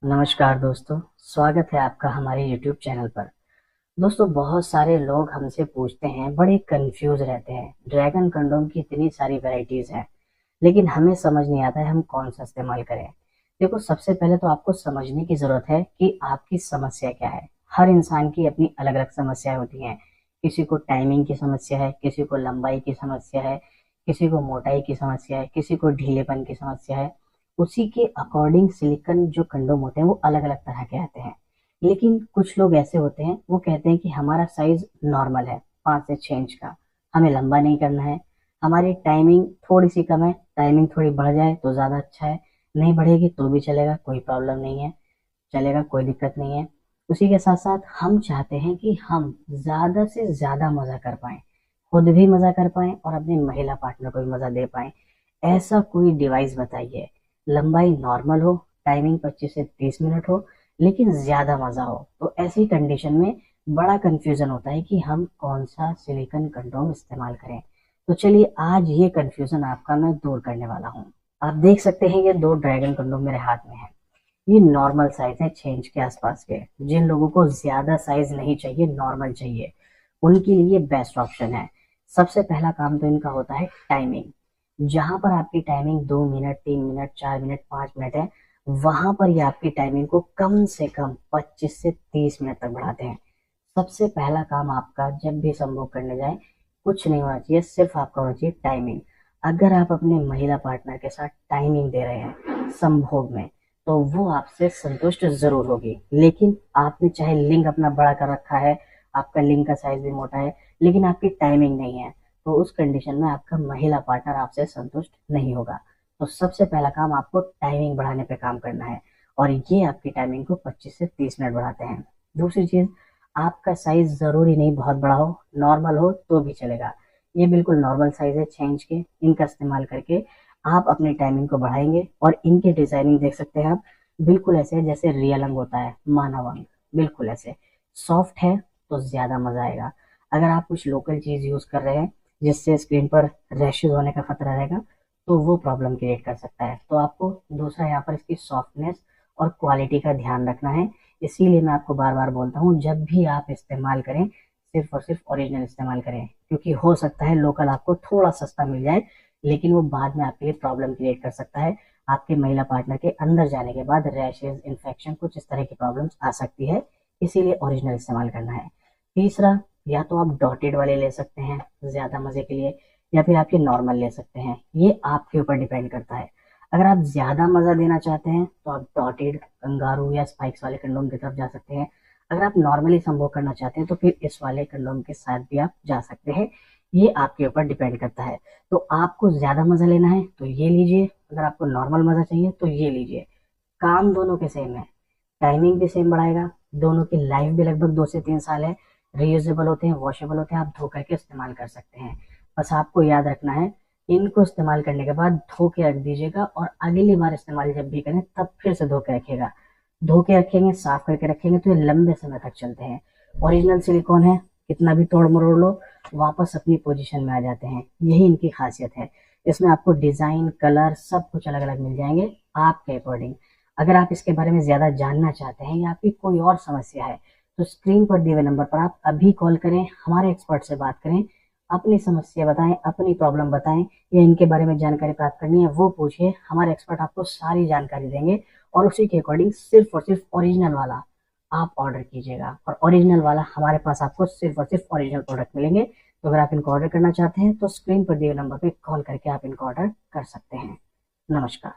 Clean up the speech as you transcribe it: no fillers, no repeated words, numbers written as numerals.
नमस्कार दोस्तों, स्वागत है आपका हमारे YouTube चैनल पर। दोस्तों, बहुत सारे लोग हमसे पूछते हैं, बड़े कंफ्यूज रहते हैं। ड्रैगन कंडोम की इतनी सारी वैरायटीज हैं, लेकिन हमें समझ नहीं आता है हम कौन सा इस्तेमाल करें। देखो, सबसे पहले तो आपको समझने की ज़रूरत है कि आपकी समस्या क्या है। हर इंसान की अपनी अलग अलग समस्याएं होती हैं। किसी को टाइमिंग की समस्या है, किसी को लंबाई की समस्या है, किसी को मोटाई की समस्या है, किसी को ढीलेपन की समस्या है। उसी के अकॉर्डिंग सिलिकॉन जो कंडोम होते हैं वो अलग अलग तरह के आते हैं। लेकिन कुछ लोग ऐसे होते हैं, वो कहते हैं कि हमारा साइज नॉर्मल है, 5 से 6 इंच का, हमें लंबा नहीं करना है, हमारी टाइमिंग थोड़ी सी कम है, टाइमिंग थोड़ी बढ़ जाए तो ज़्यादा अच्छा है, नहीं बढ़ेगी तो भी चलेगा, कोई प्रॉब्लम नहीं है, चलेगा, कोई दिक्कत नहीं है। उसी के साथ साथ हम चाहते हैं कि हम ज़्यादा से ज़्यादा मज़ा कर पाएँ, खुद भी मज़ा कर पाएँ और अपने महिला पार्टनर को भी मज़ा दे पाएँ। ऐसा कोई डिवाइस बताइए, लंबाई नॉर्मल हो, टाइमिंग 25 से 30 मिनट हो, लेकिन ज़्यादा मज़ा हो। तो ऐसी कंडीशन में बड़ा कन्फ्यूज़न होता है कि हम कौन सा सिलिकॉन कंडोम इस्तेमाल करें। तो चलिए, आज ये कन्फ्यूज़न आपका मैं दूर करने वाला हूँ। आप देख सकते हैं, ये 2 ड्रैगन कंडोम मेरे हाथ में है। ये नॉर्मल साइज है, 6 इंच के आसपास के। जिन लोगों को ज्यादा साइज नहीं चाहिए, नॉर्मल चाहिए, उनके लिए बेस्ट ऑप्शन है। सबसे पहला काम तो इनका होता है टाइमिंग। जहां पर आपकी timing 2 minute, 3 minute, 4 minute, 5 minute है, वहां पर ये आपकी टाइमिंग को कम से कम 25 से 30 मिनट तक बढ़ाते हैं। सबसे पहला काम आपका जब भी संभोग करने जाए, कुछ नहीं होना चाहिए, सिर्फ आपका होना चाहिए टाइमिंग। अगर आप अपने महिला पार्टनर के साथ टाइमिंग दे रहे हैं संभोग में, तो वो आपसे संतुष्ट जरूर होगी। लेकिन आपने चाहे लिंग अपना बड़ा कर रखा है, आपका लिंग का साइज भी मोटा है, लेकिन आपकी टाइमिंग नहीं है, तो उस कंडीशन में आपका महिला पार्टनर आपसे संतुष्ट नहीं होगा। तो सबसे पहला काम आपको टाइमिंग बढ़ाने पे काम करना है, और ये आपकी टाइमिंग को 25 से 30 मिनट बढ़ाते हैं। दूसरी चीज, आपका साइज जरूरी नहीं बहुत बड़ा हो, नॉर्मल हो तो भी चलेगा। ये बिल्कुल नॉर्मल साइज है, 6 इंच के। इनका इस्तेमाल करके आप अपनी टाइमिंग को बढ़ाएंगे। और इनकी डिजाइनिंग देख सकते हैं आप, बिल्कुल ऐसे है जैसे रियल अंग होता है, मानव अंग, बिल्कुल ऐसे। सॉफ्ट है तो ज्यादा मजा आएगा। अगर आप कुछ लोकल चीज यूज कर रहे हैं जिससे स्क्रीन पर रैशेज होने का खतरा रहेगा, तो वो प्रॉब्लम क्रिएट कर सकता है। तो आपको दूसरा यहाँ पर इसकी सॉफ्टनेस और क्वालिटी का ध्यान रखना है। इसीलिए मैं आपको बार बार बोलता हूँ, जब भी आप इस्तेमाल करें, सिर्फ और सिर्फ ओरिजिनल इस्तेमाल करें। क्योंकि हो सकता है लोकल आपको थोड़ा सस्ता मिल जाए, लेकिन वो बाद में आपके लिए प्रॉब्लम क्रिएट कर सकता है। आपके महिला पार्टनर के अंदर जाने के बाद रैशेज, इन्फेक्शन, कुछ इस तरह की प्रॉब्लम्स आ सकती है। इसीलिए ओरिजिनल इस्तेमाल करना है। तीसरा, या तो आप डॉटेड वाले ले सकते हैं ज्यादा मजे के लिए, या फिर आपके नॉर्मल ले सकते हैं। ये आपके ऊपर डिपेंड करता है। अगर आप ज्यादा मजा देना चाहते हैं तो आप डॉटेड, कंगारू या स्पाइक्स वाले कंडोम की तरफ जा सकते हैं। अगर आप नॉर्मली संभोग करना चाहते हैं तो फिर इस वाले कंडोम के साथ भी आप जा सकते हैं। ये आपके ऊपर डिपेंड करता है। तो आपको ज्यादा मजा लेना है तो ये लीजिए, अगर आपको नॉर्मल मजा चाहिए तो ये लीजिए। काम दोनों के सेम है, टाइमिंग भी सेम बढ़ाएगा, दोनों की लाइफ भी लगभग 2 से 3 साल है। रियूजेबल होते हैं, वॉशेबल होते हैं, आप धो करके इस्तेमाल कर सकते हैं। बस आपको याद रखना है, इनको इस्तेमाल करने के बाद धो के रख दीजिएगा, और अगली बार इस्तेमाल जब भी करें तब फिर से धो के रखिएगा। धो के रखेंगे, साफ करके रखेंगे तो ये लंबे समय तक चलते हैं। ओरिजिनल सिलिकॉन है, कितना भी तोड़ मरोड़ लो, वापस अपनी पोजीशन में आ जाते हैं। यही इनकी खासियत है। इसमें आपको डिजाइन, कलर सब कुछ अलग अलग मिल जाएंगे आपके अकॉर्डिंग। अगर आप इसके बारे में ज्यादा जानना चाहते हैं या आपकी कोई और समस्या है, तो स्क्रीन पर दिए हुए नंबर पर आप अभी कॉल करें, हमारे एक्सपर्ट से बात करें, अपनी समस्या बताएं, अपनी प्रॉब्लम बताएं, या इनके बारे में जानकारी प्राप्त करनी है वो पूछिए। हमारे एक्सपर्ट आपको सारी जानकारी देंगे, और उसी के अकॉर्डिंग सिर्फ और सिर्फ ओरिजिनल वाला आप ऑर्डर कीजिएगा। और ओरिजिनल वाला हमारे पास आपको सिर्फ और सिर्फ ओरिजिनल प्रोडक्ट मिलेंगे। तो अगर आप इनको ऑर्डर करना चाहते हैं तो स्क्रीन पर दिए हुए नंबर पर कॉल करके आप इनको ऑर्डर कर सकते हैं। नमस्कार।